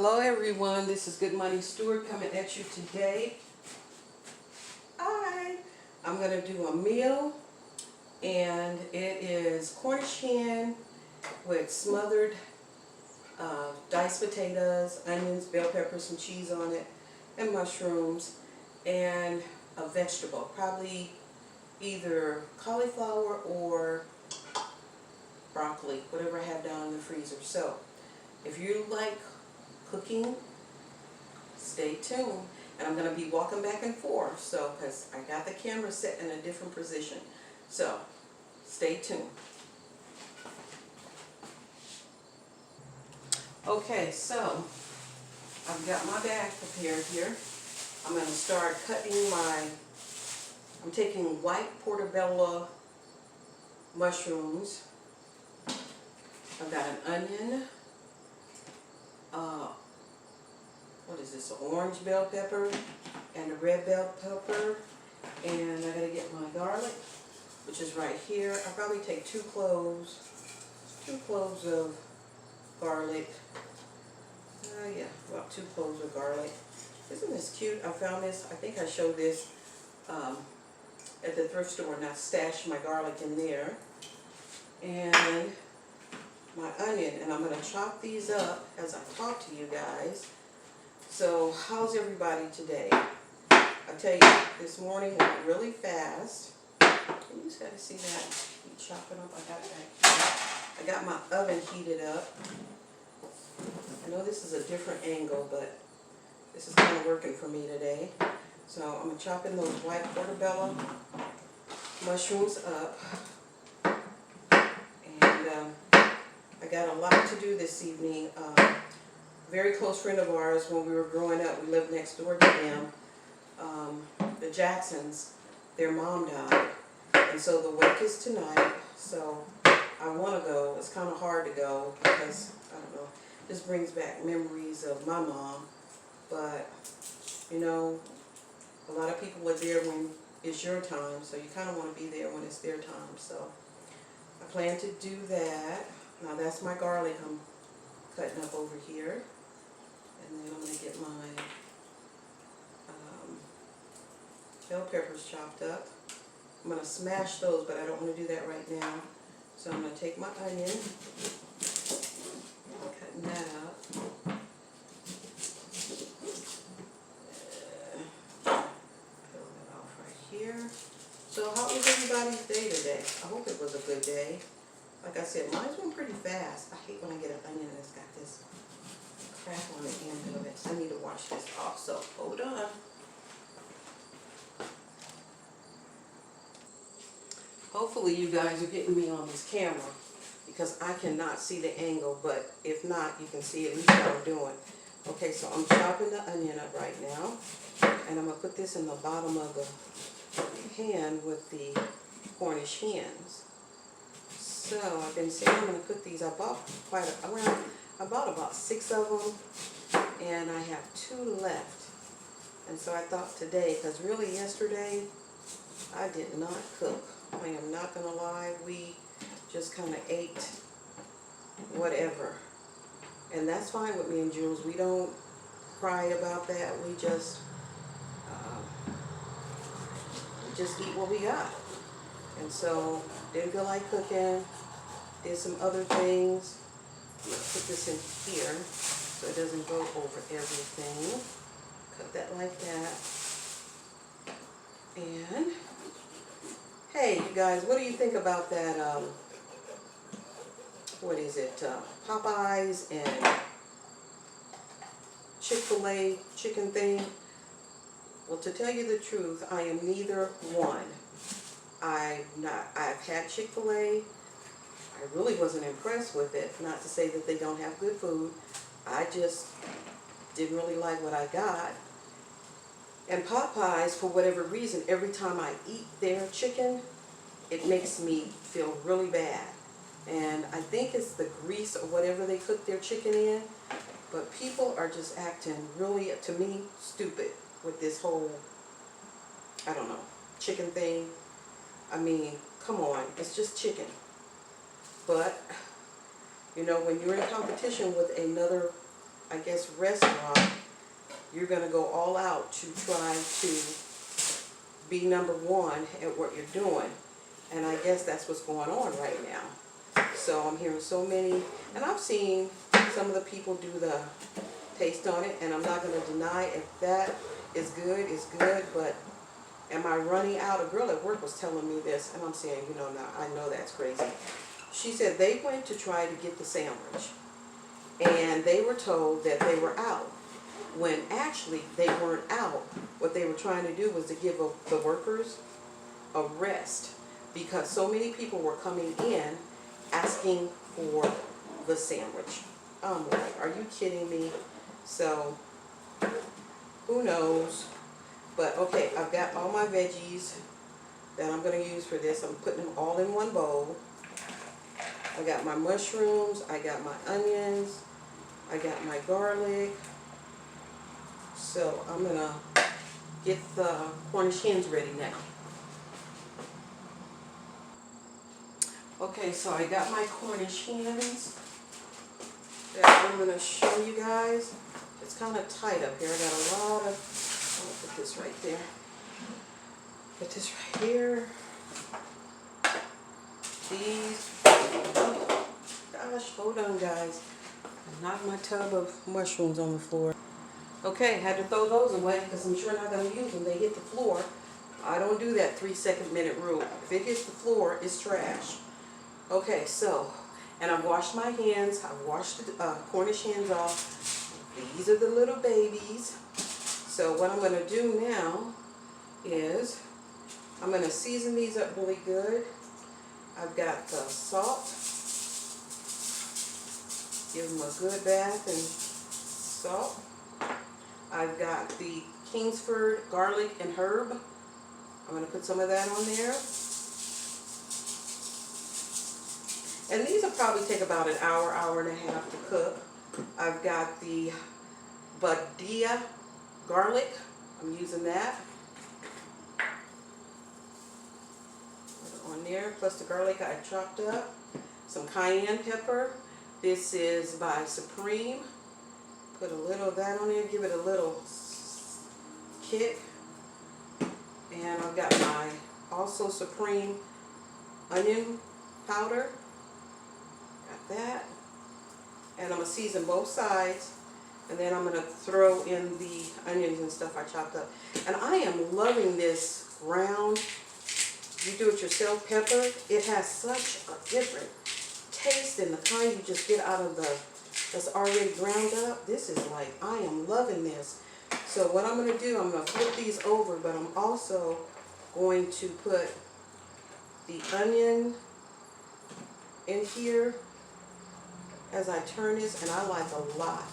Hello everyone, this is Good Money Stewart coming at you today. Hi! I'm going to do a meal, and it is Cornish hen with smothered diced potatoes, onions, bell peppers, some cheese on it, and mushrooms, and a vegetable, probably either cauliflower or broccoli, whatever I have down in the freezer. So, if you like cooking, stay tuned. And I'm going to be walking back and forth, so because I got the camera set in a different position. So, stay tuned. Okay, so I've got my bag prepared here. I'm going to start cutting I'm taking white portobello mushrooms. I've got an onion. What is this? An orange bell pepper and a red bell pepper. And I gotta get my garlic, which is right here. I'll probably take two cloves of garlic. Yeah, about 2 cloves of garlic. Isn't this cute? I found this, I think I showed this at the thrift store, and I stashed my garlic in there. And my onion, and I'm going to chop these up as I talk to you guys. So, how's everybody today? I tell you, this morning went really fast. You just got to see that. You chop it up. I got it back here. I got my oven heated up. I know this is a different angle, but this is kind of working for me today. So, I'm chopping those white portobello mushrooms up. And I got a lot to do this evening. Very close friend of ours, when we were growing up, we lived next door to them. The Jacksons, their mom died. And so the wake is tonight. So I want to go. It's kind of hard to go because, I don't know, this brings back memories of my mom. But, you know, a lot of people are there when it's your time. So you kind of want to be there when it's their time. So I plan to do that. Now that's my garlic I'm cutting up over here. And then I'm going to get my bell peppers chopped up. I'm going to smash those, but I don't want to do that right now. So I'm going to take my onion, cutting that up. Peel that off right here. So how was everybody's day today? I hope it was a good day. Like I said, mine's went pretty fast. I hate when I get an onion and it's got this crap on the end of it. I need to wash this off, so hold on. Hopefully you guys are getting me on this camera because I cannot see the angle, but if not, you can see at least what I'm doing. Okay, so I'm chopping the onion up right now, and I'm going to put this in the bottom of the pan with the Cornish hens. So I've been saying I'm going to cook these. I bought about 6 of them, and I have 2 left. And so I thought today, because really yesterday I did not cook. I am not going to lie, we just kind of ate whatever. And that's fine with me and Jules. We don't cry about that. We just eat what we got. And so, didn't feel like cooking. Did some other things. I'm going to put this in here so it doesn't go over everything. Cut that like that. And, hey, you guys, what do you think about that, what is it, Popeyes and Chick-fil-A chicken thing? Well, to tell you the truth, I am neither one. I've had Chick-fil-A. I really wasn't impressed with it. Not to say that they don't have good food. I just didn't really like what I got. And Popeyes, for whatever reason, every time I eat their chicken, it makes me feel really bad. And I think it's the grease or whatever they cook their chicken in. But people are just acting really, to me, stupid with this whole, I don't know, chicken thing. I mean, come on, it's just chicken. But, you know, when you're in competition with another I guess, restaurant, you're going to go all out to try to be number one at what you're doing. And I guess that's what's going on right now. So I'm hearing so many, and I've seen some of the people do the taste on it, and I'm not going to deny if that is good, it's good, but am I running out? A girl at work was telling me this, and I'm saying, you know, now I know that's crazy. She said they went to try to get the sandwich, and they were told that they were out, when actually they weren't out. What they were trying to do was to give the workers a rest, because so many people were coming in asking for the sandwich. I'm like, are you kidding me? So, who knows? But okay, I've got all my veggies that I'm going to use for this. I'm putting them all in one bowl. I got my mushrooms, I got my onions, I got my garlic. So I'm going to get the Cornish hens ready now. Okay, so I got my Cornish hens that I'm going to show you guys. It's kind of tight up here. I got a lot of, I'm going to put this right there. Put this right here. These, oh gosh, hold on guys. I knocked my tub of mushrooms on the floor. Okay, had to throw those away because I'm sure not going to use them. They hit the floor. I don't do that 3-second minute rule. If it hits the floor, it's trash. Okay, so, and I've washed my hands. I've washed the Cornish hens off. These are the little babies. So what I'm going to do now is I'm going to season these up really good. I've got the salt. Give them a good bath in salt. I've got the Kingsford garlic and herb. I'm going to put some of that on there. And these will probably take about an hour, hour and a half to cook. I've got the Badia garlic. I'm using that. Put it on there, plus the garlic I chopped up. Some cayenne pepper. This is by Supreme. Put a little of that on there, give it a little kick. And I've got my also Supreme onion powder. Got that. And I'm going to season both sides. And then I'm going to throw in the onions and stuff I chopped up. And I am loving this ground, you do it yourself pepper. It has such a different taste than the kind you just get out of the, that's already ground up. This is like, I am loving this. So what I'm going to do, I'm going to flip these over, but I'm also going to put the onion in here as I turn this, and I like a lot.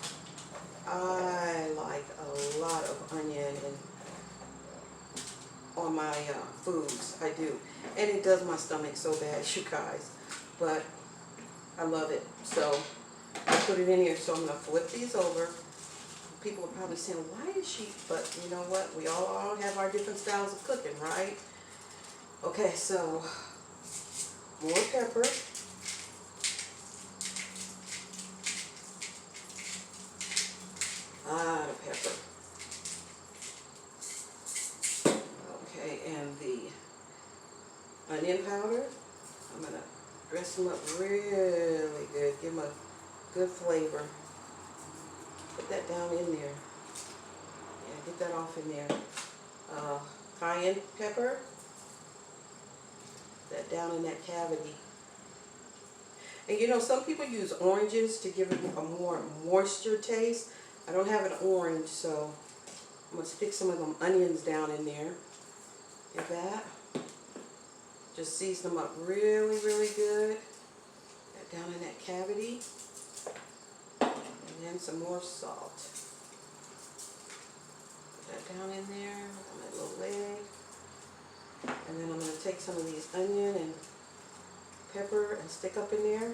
I like a lot of onion on my foods. I do. And it does my stomach so bad, you guys. But I love it. So I put it in here. So I'm going to flip these over. People are probably saying, why is she? But you know what? We all have our different styles of cooking, right? Okay, so more pepper. A lot of pepper. Okay, and the onion powder. I'm going to dress them up really good. Give them a good flavor. Put that down in there. Yeah, get that off in there. Cayenne pepper. Put that down in that cavity. And you know, some people use oranges to give it a more moisture taste. I don't have an orange, so I'm going to stick some of them onions down in there. Get that. Just season them up really, really good. Put that down in that cavity. And then some more salt. Put that down in there on that little leg. And then I'm going to take some of these onion and pepper and stick up in there.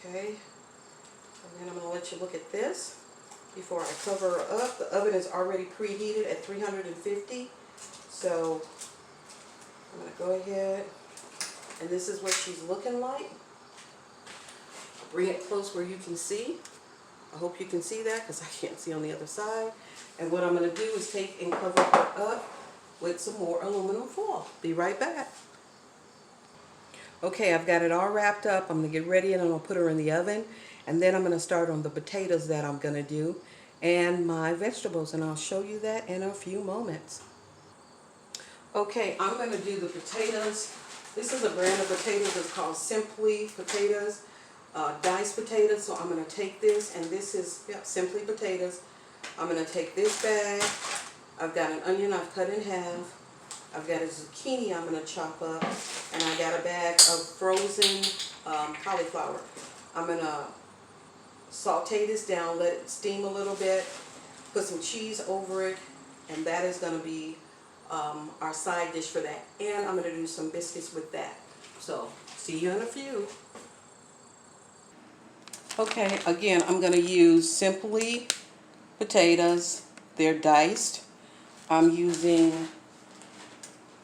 Okay. And then I'm going to let you look at this before I cover her up. The oven is already preheated at 350. So I'm going to go ahead, and this is what she's looking like. bring it close where you can see. I hope you can see that because I can't see on the other side. And what I'm going to do is take and cover it up with some more aluminum foil. Be right back. Okay, I've got it all wrapped up. I'm going to get ready and I'm going to put her in the oven. And then I'm going to start on the potatoes that I'm going to do and my vegetables. And I'll show you that in a few moments. Okay, I'm going to do the potatoes. This is a brand of potatoes that's called Simply Potatoes, diced potatoes. So I'm going to take this, and this is Simply Potatoes. I'm going to take this bag. I've got an onion I've cut in half. I've got a zucchini I'm going to chop up, and I got a bag of frozen cauliflower. I'm going to saute this down, let it steam a little bit, put some cheese over it, and that is going to be our side dish for that. And I'm going to do some biscuits with that. So, see you in a few. Okay, again, I'm going to use Simply Potatoes. They're diced. I'm using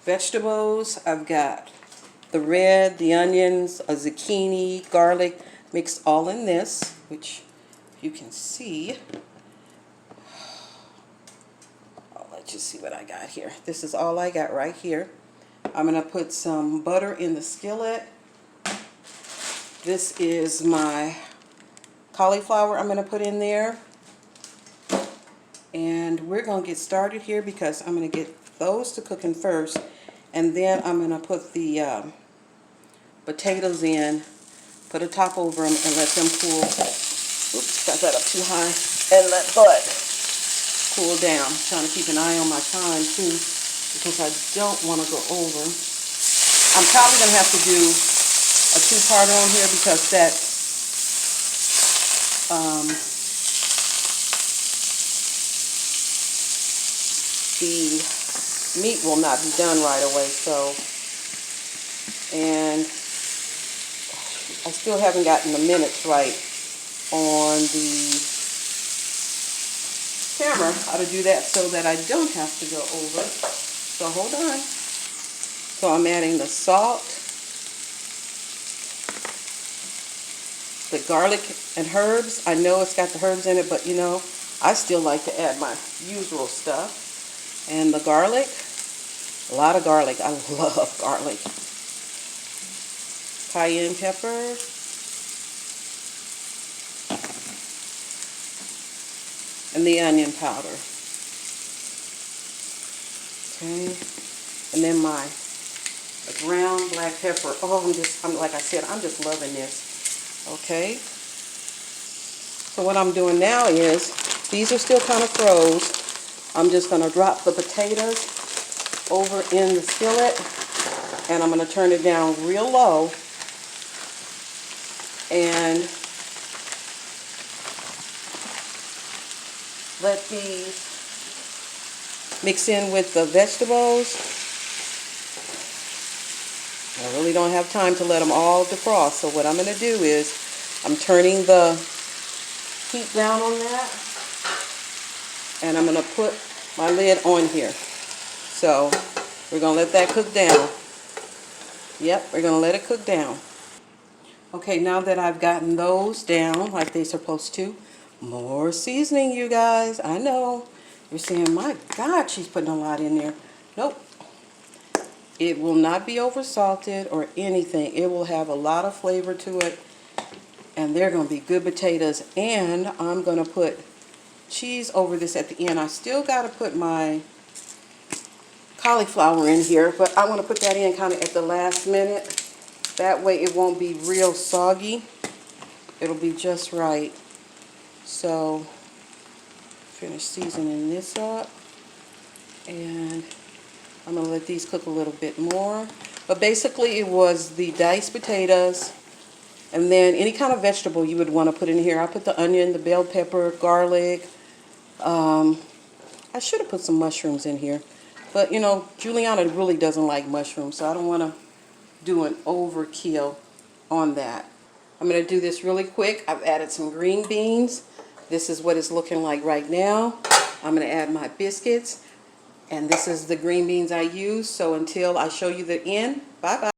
vegetables. I've got the red, the onions, a zucchini, garlic, mixed all in this, which you can see. I'll let you see what I got here. This is all I got right here. I'm going to put some butter in the skillet. This is my cauliflower I'm going to put in there. And we're going to get started here because I'm going to get those to cooking first. And then I'm going to put the potatoes in, put a top over them, and let them cool. Oops, got that up too high. And let that cool down. I'm trying to keep an eye on my time too because I don't want to go over. I'm probably going to have to do a two-parter on here because that the meat will not be done right away, so, and I still haven't gotten the minutes right on the camera, how to do that so that I don't have to go over. So hold on. So I'm adding the salt, the garlic and herbs. I know it's got the herbs in it, but you know, I still like to add my usual stuff. And the garlic, a lot of garlic. I love garlic. Cayenne pepper. And the onion powder. Okay. And then my ground black pepper. Oh, I'm like I said, I'm just loving this. Okay. So what I'm doing now is, these are still kind of froze. I'm just going to drop the potatoes over in the skillet, and I'm going to turn it down real low, and let these mix in with the vegetables. I really don't have time to let them all defrost, so what I'm going to do is I'm turning the heat down on that, and I'm going to put my lid on here. So we're going to let that cook down. Yep, we're going to let it cook down. Okay, now that I've gotten those down like they're supposed to, more seasoning, you guys. I know. You're saying, my God, she's putting a lot in there. Nope. It will not be over salted or anything. It will have a lot of flavor to it. And they're going to be good potatoes. And I'm going to put cheese over this at the end. I still got to put my cauliflower in here, but I want to put that in kind of at the last minute. That way it won't be real soggy. It'll be just right. So, finish seasoning this up. And I'm going to let these cook a little bit more. But basically it was the diced potatoes, and then any kind of vegetable you would want to put in here. I put the onion, the bell pepper, garlic. I should have put some mushrooms in here. But, you know, Juliana really doesn't like mushrooms, so I don't want to do an overkill on that. I'm going to do this really quick. I've added some green beans. This is what it's looking like right now. I'm going to add my biscuits. And this is the green beans I use. So until I show you the end, bye-bye.